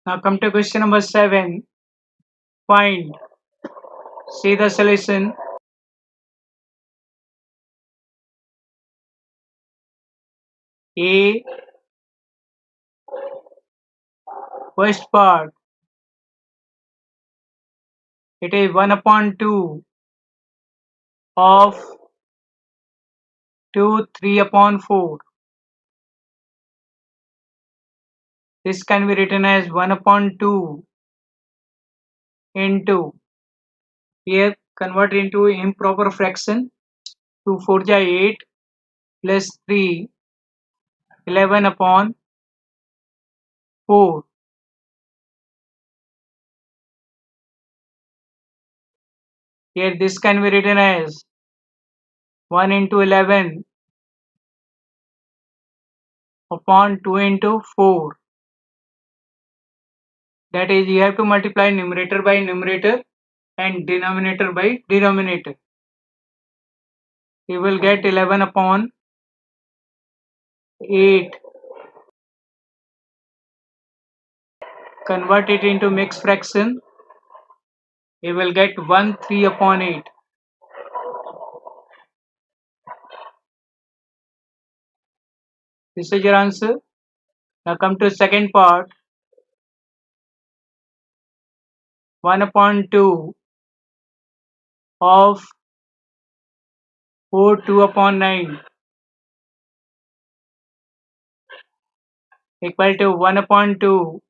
Now come to question number 7. Find. See the solution. A. First part. It is 1 upon 2 of 2 3 upon 4. This can be written as 1 upon 2 into, here convert into improper fraction. 2 4 ja 8 plus 3 11 upon 4. Here this can be written as 1 into 11 upon 2 into 4. That is, you have to multiply numerator by numerator and denominator by denominator. You will get 11 upon 8. Convert it into mixed fraction. You will get 1 3 upon 8. This is your answer. Now come to second part. 1 upon 2 of 4 2 upon 9 equal to 1 upon 2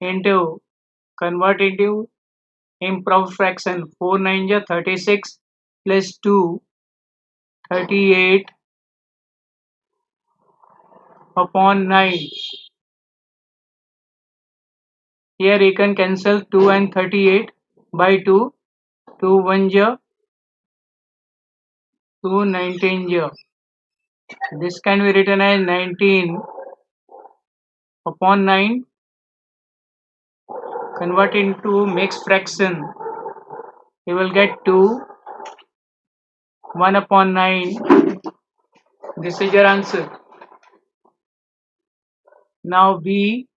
into, convert into improper fraction. 4 9 ja 36 plus 2 38 upon 9. Here you can cancel 2 and 38 by 2. 2 1 ja 2 19 ja. This can be written as 19 upon 9. Convert into mixed fraction. You will get 2 1 upon 9. This is your answer. Now B,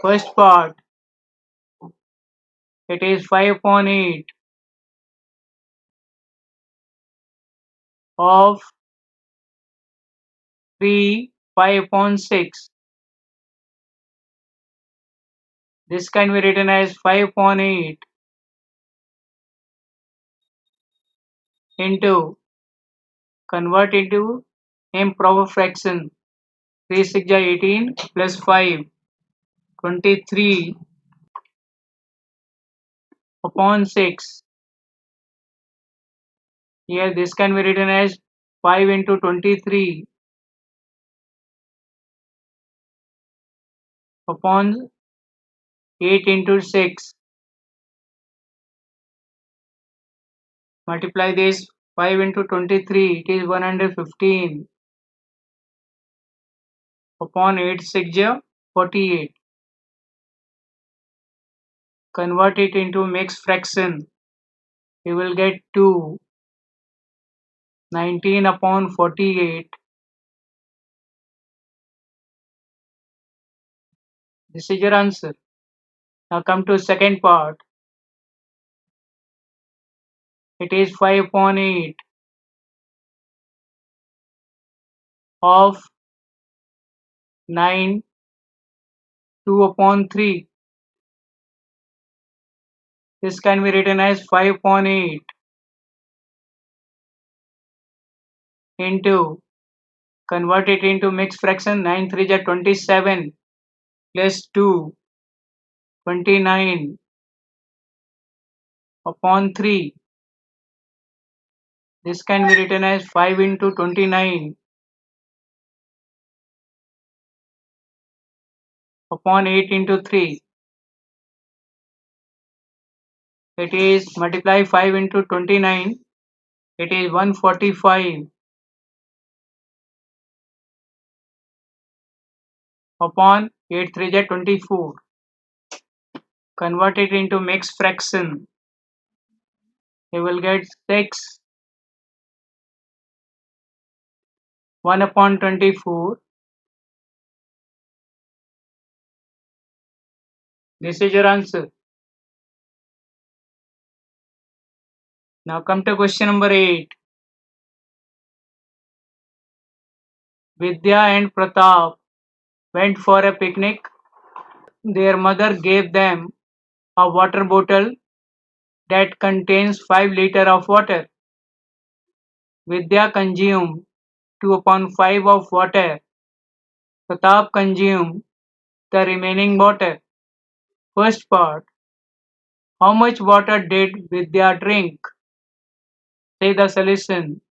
first part. It is 5 upon 8 of 3 5 upon 6. This can be written as 5 upon 8 into, convert into improper fraction. 3 6 ja 18 plus 5 23 upon 6. Here this can be written as 5 into 23 upon 8 into 6. Multiply this 5 into 23, it is 115 upon 8 6 ja 48. Convert it into mixed fraction. You will get 2 19 upon 48. This is your answer. Now come to second part. It is 5 upon 8 of 9 2 upon 3. This can be written as 5 upon 8 into, convert it into mixed fraction. 9 3 ja 27 plus 2 29 upon 3. This can be written as 5 into 29 upon 8 into 3. It is, multiply 5 into 29. It is 145 upon 8 3 ja 24. Convert it into mixed fraction. You will get 6 1 upon 24 This is your answer. Now come to question number 8. Vidya and Pratap went for a picnic. Their mother gave them a water bottle that contains 5 liters of water. Vidya consumed 2 upon 5 of water. Pratap consumed the remaining water. First part. How much water did Vidya drink? Say the solution.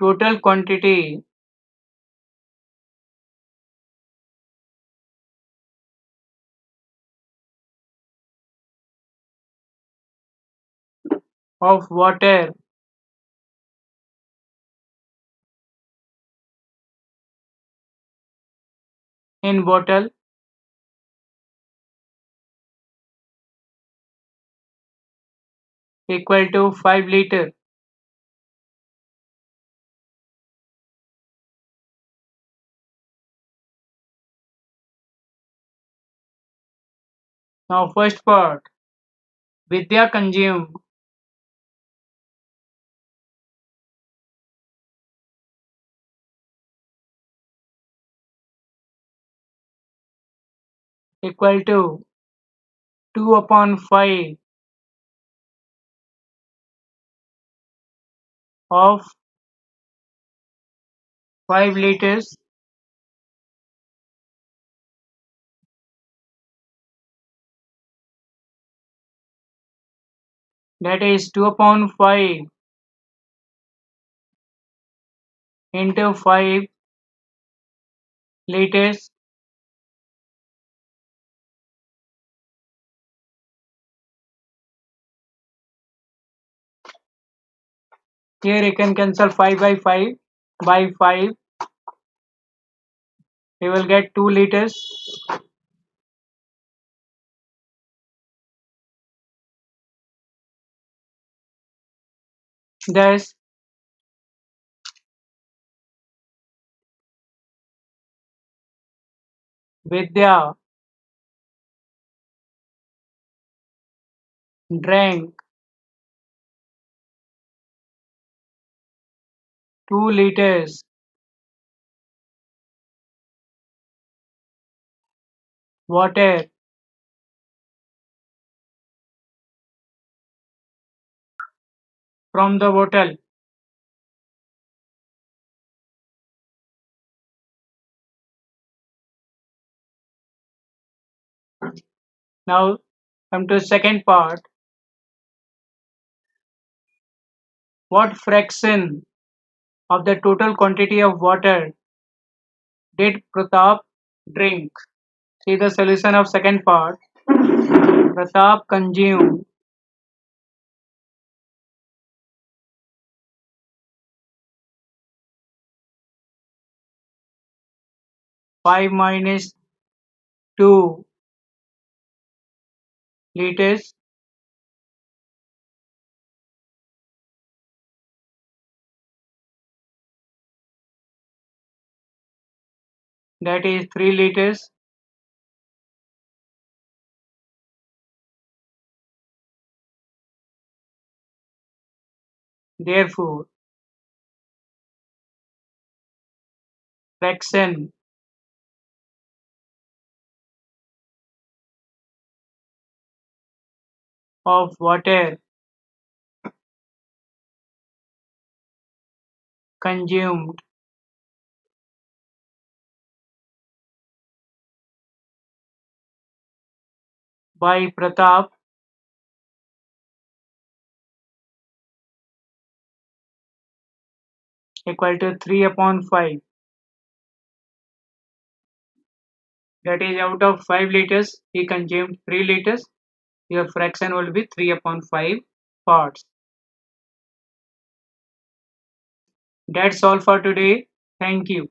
Total quantity of water in bottle equal to 5 liters. Now first part. Vidya consumed equal to 2 upon 5 of 5 liters, that is 2 upon 5 into 5 liters, here you can cancel 5 by 5, you will get 2 liters. Thus, Vidya drank 2 liters water from the bottle. Now come to second part. What fraction of the total quantity of water did Pratap drink? See the solution of second part. Pratap consumed 5 minus 2 liters, that is 3 liters. Therefore, fraction of water consumed by Pratap equal to 3 upon 5. That is out of 5 liters, he consumed 3 liters. Your fraction will be 3 upon 5 parts. That's all for today. Thank you.